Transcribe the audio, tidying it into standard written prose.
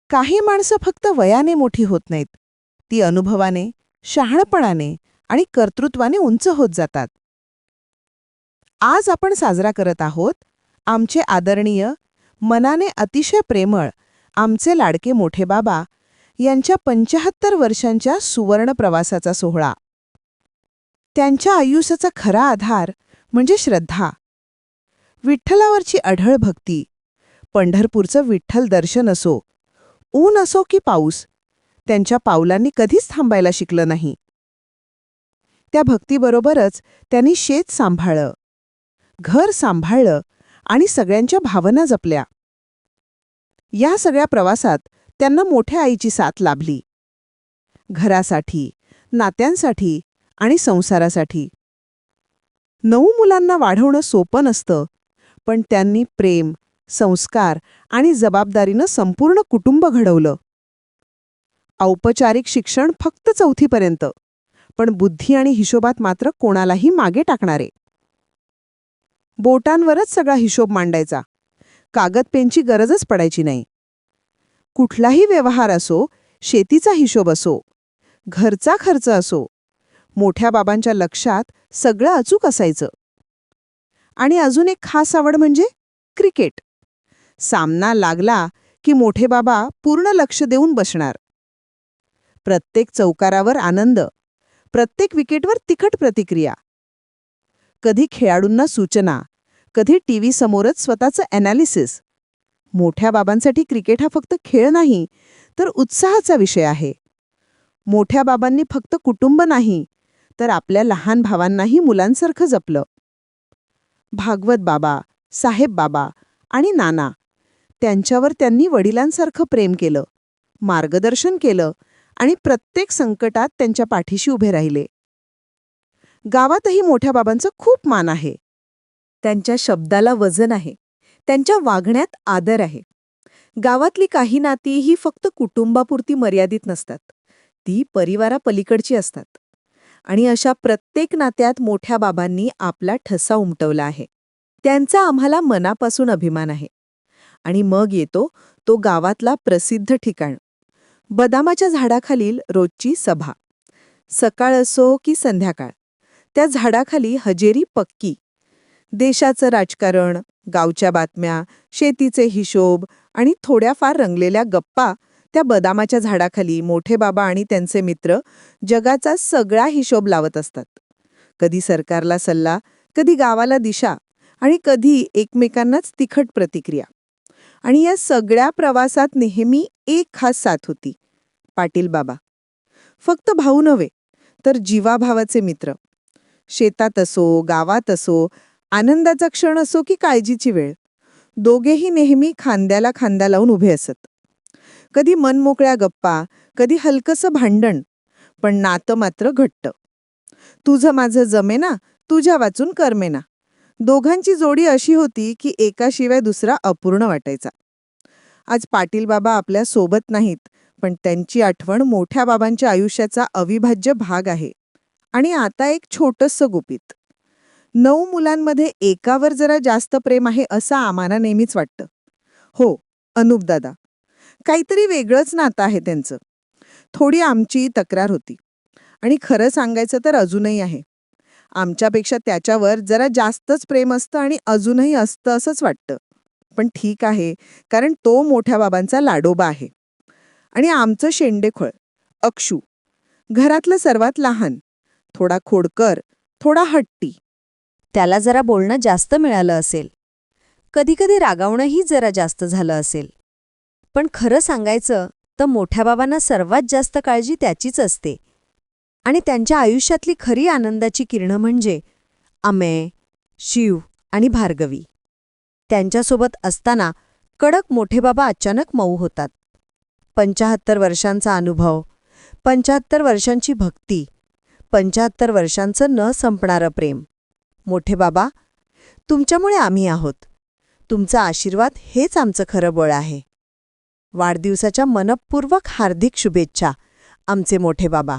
काही माणसं फक्त वयाने मोठी होत नाहीत, ती अनुभवाने, शहाणपणाने आणि कर्तृत्वाने उंच होत जातात. आज आपण साजरा करत आहोत आमचे आदरणीय, मनाने अतिशय प्रेमळ, आमचे लाडके मोठे बाबा यांच्या 75 वर्षांच्या सुवर्ण प्रवासाचा सोहळा. त्यांच्या आयुष्याचा खरा आधार म्हणजे श्रद्धा, विठ्ठलावरची अढळ भक्ती, पंढरपूरचं विठ्ठल दर्शन असो, ऊन असो की पाऊस, त्यांच्या पावलांनी कधीच थांबायला शिकलं नाही. त्या भक्तीबरोबरच त्यांनी शेत सांभाळलं, घर सांभाळलं आणि सगळ्यांच्या भावना जपल्या. या सगळ्या प्रवासात त्यांना मोठ्या आईची साथ लाभली. घरासाठी, नात्यांसाठी आणि संसारासाठी. 9 मुलांना वाढवणं सोपं नसतं, पण त्यांनी प्रेम, संस्कार आणि जबाबदारीनं संपूर्ण कुटुंब घडवलं. औपचारिक शिक्षण फक्त 4थी पर्यंत, पण बुद्धी आणि हिशोबात मात्र कोणालाही मागे टाकणारे. बोटांवरच सगळा हिशोब मांडायचा, कागद पेनची गरजच पडायची नाही. कुठलाही व्यवहार असो, शेतीचा हिशोब असो, घरचा खर्च असो, मोठ्या बाबांच्या लक्षात सगळं अचूक असायचं. आणि अजून एक खास आवड म्हणजे क्रिकेट. सामना लागला की मोठे बाबा पूर्ण लक्ष देऊन बसणार. प्रत्येक चौकारावर आनंद, प्रत्येक विकेटवर तिखट प्रतिक्रिया. कधी खेळाडूंना सूचना, कधी टीव्ही समोरच स्वतःचं ॲनालिसिस. मोठ्या बाबांसाठी क्रिकेट हा फक्त खेळ नाही, तर उत्साहाचा विषय आहे. मोठ्या बाबांनी फक्त कुटुंब नाही, तर आपल्या लहान भावांनाही मुलांसारखं जपलं. भागवत बाबा, साहेब बाबा आणि नाना, त्यांच्यावर त्यांनी वडिलांसारखं प्रेम केलं, मार्गदर्शन केलं आणि प्रत्येक संकटात त्यांच्या पाठीशी उभे राहिले. गावातही मोठ्या बाबांचा खूप मान आहे. त्यांच्या शब्दाला वजन आहे, त्यांच्या वागण्यात आदर आहे. गावातली काही नाती ही फक्त कुटुंबापुरती मर्यादित नसतात, ती परिवारापलीकडची असतात. आणि अशा प्रत्येक नात्यात मोठ्या बाबांनी आपला ठसा उमटवला आहे. त्यांचा आम्हाला मनापासून अभिमान आहे. आणि मग येतो तो गावातला प्रसिद्ध ठिकाण, बदामाच्या झाडाखालील रोजची सभा. सकाळ असो की संध्याकाळ, त्या झाडाखाली हजेरी पक्की. देशाचं राजकारण, गावच्या बातम्या, शेतीचे हिशोब आणि थोड्याफार रंगलेल्या गप्पा. त्या बदामाच्या झाडाखाली मोठे बाबा आणि त्यांचे मित्र जगाचा सगळा हिशोब लावत असतात. कधी सरकारला सल्ला, कधी गावाला दिशा आणि कधी एकमेकांनाच तिखट प्रतिक्रिया. आणि या सगळ्या प्रवासात नेहमी एक खास साथ होती, पाटील बाबा. फक्त भाऊ नव्हे, तर जीवाभावाचे मित्र. शेतात असो, गावात असो, आनंदाचा क्षण असो की काळजीची वेळ, दोघेही नेहमी खांद्याला खांदा लावून उभे असत. कधी मनमोकळ्या गप्पा, कधी हलकसं भांडण, पण नातं मात्र घट्ट. तुझं माझं जमेना, तुझ्या वाचून करमेना. दोघांची जोडी अशी होती की एकाशिवाय दुसरा अपूर्ण वाटायचा. आज पाटील बाबा आपल्या सोबत नाहीत, पण त्यांची आठवण मोठ्या बाबांच्या आयुष्याचा अविभाज्य भाग आहे. आणि आता एक छोटंसं गुपित. 9 मुलांमध्ये एकावर जरा जास्त प्रेम आहे असं आम्हाला नेहमीच वाटतं. हो, अनुपदादा. काहीतरी वेगळंच नातं आहे त्यांचं. थोडी आमची तक्रार होती. आणि खरं सांगायचं तर अजूनही आहे. आमच्यापेक्षा त्याच्यावर जरा जास्तच प्रेम असतं आणि अजूनही असतं असंच वाटतं. पण ठीक आहे, कारण तो मोठ्या बाबांचा लाडोबा आहे. आणि आमचं शेंडेखोळ, अक्षू, घरातलं सर्वात लहान, थोडा खोडकर, थोडा हट्टी. त्याला जरा बोलणं जास्त मिळालं असेल, कधीकधी रागावणंही जरा जास्त झालं असेल. पण खरं सांगायचं तर मोठ्या बाबांना सर्वात जास्त काळजी त्याचीच असते. आणि त्यांच्या आयुष्यातली खरी आनंदाची किरणं म्हणजे अमेय, शिव आणि भार्गवी. त्यांच्यासोबत असताना कडक मोठे बाबा अचानक मऊ होतात. 75 वर्षांचा अनुभव, 75 वर्षांची भक्ती, 75 वर्षांचं न संपणारं प्रेम. मोठे बाबा, तुमच्यामुळे आम्ही आहोत. तुमचा आशीर्वाद हेच आमचं खरं बळ आहे. वाढदिवसाच्या मनःपूर्वक हार्दिक शुभेच्छा, आमचे मोठे बाबा.